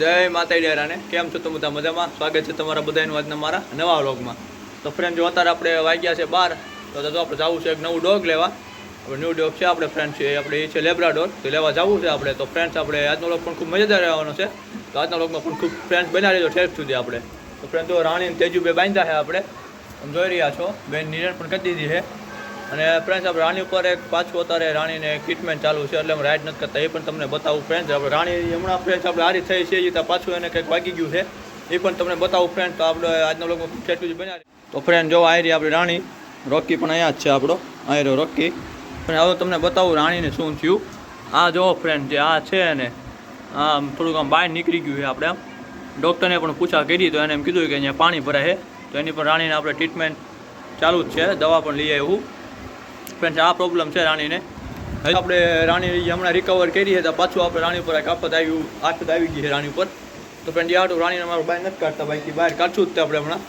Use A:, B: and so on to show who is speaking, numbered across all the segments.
A: જય માતા ડેરાને કેમ છો તમે બધા મજામાં? સ્વાગત છે તમારા બધાનું આજના મારા નવા વ્લોગમાં. તો ફ્રેન્ડ જો અત્યારે આપણે વાગ્યા છે 12 તો આપણે જવું છે એક નવું ડોગ લેવા. આપણે ન્યૂ ડોગ છે આપણે ફ્રેન્ડ છે આપણે એ છે લેબ્રાડોર, તો લેવા જવું છે આપણે. તો ફ્રેન્ડ્સ આપણે આજનો વ્લોગ પણ ખૂબ મજાદાર રહેવાનો છે. તો આજના વ્લોગમાં પણ ખૂબ ફ્રેન્ડ્સ બના રહેજો ઠેર સુધી આપણે. તો ફ્રેન્ડ જો રાણી અને તેજુ બે બાંધ્યા છે આપણે, તમે જોઈ રહ્યા છો. બેન નિર્ણય પણ કરી દીધી છે. અને ફ્રેન્ડ્સ આપણે રાણી ઉપર એક પાછું અત્યારે રાણીને ટ્રીટમેન્ટ ચાલુ છે, એટલે અમે રાઈડ નથી કરતા, એ પણ તમને બતાવું ફ્રેન્ડ્સ. આપણે રાણી હમણાં ફ્રેન્ડ્સ આપણે હારી થઈ છે, એ પાછું એને કંઈક વાગી ગયું છે, એ પણ તમને બતાવું ફ્રેન્ડ. તો આપણે આજના લોકો કેટલું જ બનાવી. તો ફ્રેન્ડ જો આવી રહી આપણી રાણી. રોકી પણ અહીંયા જ છે આપણો, આવી રહ્યો રોકી. પણ હવે તમને બતાવું રાણીને શું થયું. આ જો ફ્રેન્ડ જે આ છે ને, આ થોડુંક આમ બહાર નીકળી ગયું છે. આપણે આમ ડૉક્ટરને પણ પૂછા કરી, તો એને એમ કીધું કે અહીંયા પાણી ભરાય છે, તો એની પણ રાણીને આપણે ટ્રીટમેન્ટ ચાલુ જ છે, દવા પણ લઈએ એવું ફ્રેન્ડ્સ. આ પ્રોબ્લેમ છે રાણીને. હવે આપણે રાણી હમણાં રિકવર કરી છે, તો પાછું આપણે રાણી ઉપર એક આફત આવી ગઈ છે રાણી ઉપર. તો ફ્રેન્ડ યાર રાણીને અમારું બહાર નથી કાઢતા, બાકી બહાર કાઢશું જ તે આપણે હમણાં.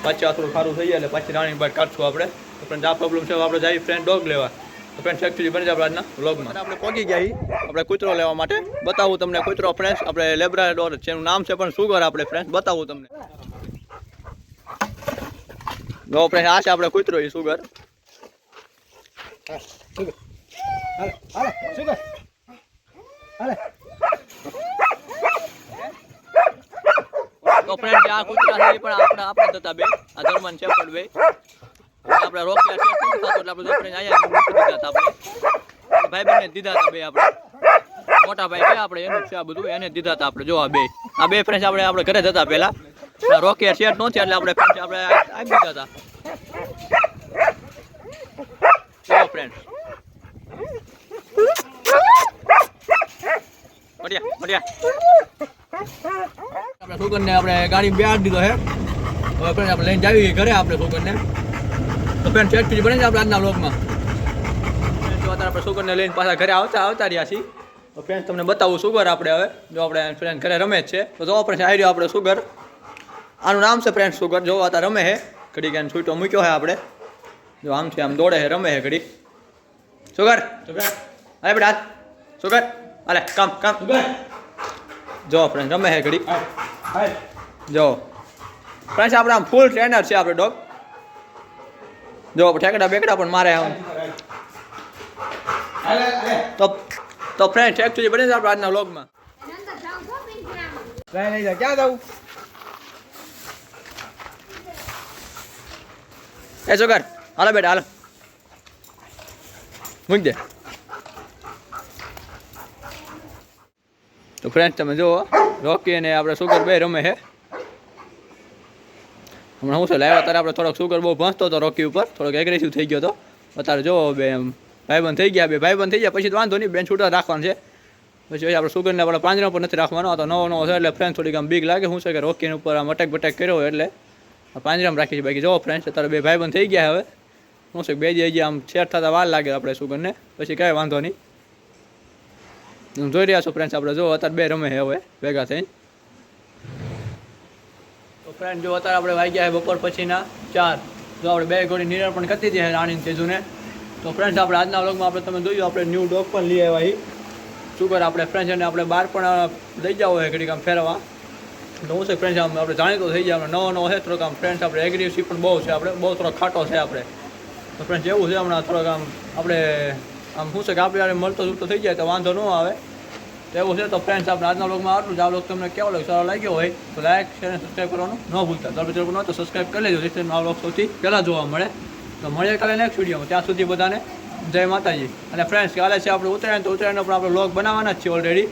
A: પાછી આ થોડું સારું થઈ જાય એટલે પાછી રાણી બહાર કાઢશું આપણે. તો ફ્રેન્ડ આ પ્રોબ્લેમ છે, આપણે જઈએ ફ્રેન્ડ ડોગ લેવા. તો ફ્રેન્ડ એકચ્યુઅલી બની જાય આજના વ્લોગમાં. આપણે પહોંચી ગયા આપણે કૂતરો લેવા માટે. બતાવું તમને કૂતરો ફ્રેન્ડ્સ, આપણે લેબ્રાડોર છે, એનું નામ છે પણ સુગર. આપણે ફ્રેન્ડ્સ બતાવું તમને. જો ફ્રેન્ડ આ છે આપણે કૂતરો, એ સુગર. તો ફ્રેન્ડ આ કૂતરા છે પણ આપણે થતા બે આ જર્મન શેફર્ડ બે આપણે રોકિયા છે એટલે આપણે ફ્રેન્ડ અહીંયા મૂકી દીધા હતા. આપણે ભાઈ બહેને દીધા હતા બે. આપણે મોટા ભાઈ છે આપણે, એનું છે આ બધું, એને દીધા હતા આપણે. જો આ બે ફ્રેન્ડ આપણે ઘરે જતા પહેલા રોકિયા શેઠ નહોતી એટલે આપણે ફ્રેન્ડ આપણે આપી દીધા હતા. જો ફ્રેન્ડ આપણે સુગરને આપણે ગાડી બેહાડી દીધો છે. હવે ફ્રેન્ડ આપણે લઈને જાવી ઘરે આપણે સુગરને. તો ફ્રેન્ડ સેફટી બને છે આપણે આજના વ્લોગમાં. જો અત્યારે આપણે સુગરને લઈને પાછા ઘરે આવતા રહ્યા છીએ. તો ફ્રેન્ડ તમને બતાવું સુગર આપણે હવે. જો આપણે ફ્રેન્ડ ઘરે રમે જ છે, તો જો ફ્રેન્ડ આવી રહ્યો આપણે સુગર. આનું નામ છે ફ્રેન્ડ સુગર. જો અત્યારે રમે છે ઘડી, કે છૂટો મૂક્યો છે આપણે. જો આમથી આમ દોડે છે, રમે છે ઘડી. સુગર અરે બેટા સુગર અલે કામ જો ફ્રેન્ડ રમે છે ઘડી. જો ફ્રેન્ડ્સ આપણે આમ ફૂલ ટ્રેનર છે આપણે ડોગ. જો ઠેકડા બેકડા પણ મારે આમ. તો ફ્રેન્ડ એકચ્યુઅલી બને છે આપણે આજના વ્લોગમાં. ક્યાં જવું એ સુગર? હાલો બેટા હાલો, મૂકી દે. તો ફ્રેન્ડ તમે જુઓ રોકી અને આપણે સુગર બે રમે છે. હમણાં શું છે લાવ્યા ત્યારે આપણે થોડોક સુગર બહુ ભણતો હતો રોકી ઉપર, થોડોક એગ્રેસિવ થઈ ગયો હતો. અત્યારે જુઓ બે એમ ભાઈબંધ થઈ ગયા. બે ભાઈબંધ થઈ ગયા પછી તો વાંધો નહીં, બેન છૂટા રાખવાનું છે. પછી આપણે સુગરને આપણે પાંજરા પર નથી રાખવાનો, તો નવો છે એટલે ફ્રેન્ડ થોડીક આમ બીક લાગે. શું છે કે રોકીને ઉપર આમ અટેક બટેક કર્યો હોય એટલે પાંજરામાં રાખી છે. બાકી જુઓ ફ્રેન્ડ્સ અત્યારે બે ભાઈબંધ થઈ ગયા. હવે શું છે બે જે આમ સેટ થતા વાર લાગે આપણે સુગરને, પછી કાંઈ વાંધો નહીં. જોઈ રહ્યા છો ફ્રેન્ડ્સ આપણે જો અત્યારે બે રમે છે હવે ભેગા થઈને. તો ફ્રેન્ડ જો અત્યારે આપણે વાગ્યા છે બપોર પછીના 4. જો આપણે બે ઘોડી નિર્ણય પણ કરતી હતી રાણી તેજુને. તો ફ્રેન્ડ્સ આપણે આજના વ્લોગમાં આપણે તમે જોયું આપણે ન્યૂ ડોગ પણ લઈ આવ્યા સુગર આપણે ફ્રેન્ડ્સ, અને આપણે બહાર પણ લઈ જાવ હોય ઘડીક આમ ફેરવા. તો હું છે ફ્રેન્ડ્સ આમ આપણે જાણીતો થઈ જાય. આપણે નવો છે થોડોક આમ ફ્રેન્ડ્સ આપણે એગ્રેસિવ પણ બહુ છે, આપણે બહુ થોડોક ખાટો છે આપણે. તો ફ્રેન્ડ્સ એવું છે હમણાં થોડોક આમ આપણે આમ શું છે કે આપણે મળતો જૂતો થઈ જાય તો વાંધો ન આવે, તો એવું છે. તો ફ્રેન્ડ્સ આપણે આજના વ્લોગમાં આટલું જ. આ વ્લોગ તમને કેવો લાગે, સારો લાગ્યો હોય તો લાઈક શેર અને સબસ્ક્રાઈબ કરવાનું ન ભૂલતા. તો આપણે તો સબસ્ક્રાઈબ કરી લેજો, જેથી આ વ્લોગ સૌથી પહેલાં જોવા મળે. તો મળીએ કાલે નેક્સ્ટ વિડીયોમાં. ત્યાં સુધી બધાને જય માતાજી. અને ફ્રેન્ડ્સ કાલે છે આપણે ઉત્તરાયણ, તો ઉત્તરાયણનો પણ આપણે વ્લોગ બનાવવાના જ છે ઓલરેડી.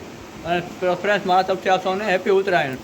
A: અને ફ્રેન્ડ્સ મારા તરફથી આપશો અને હેપી ઉત્તરાયણ.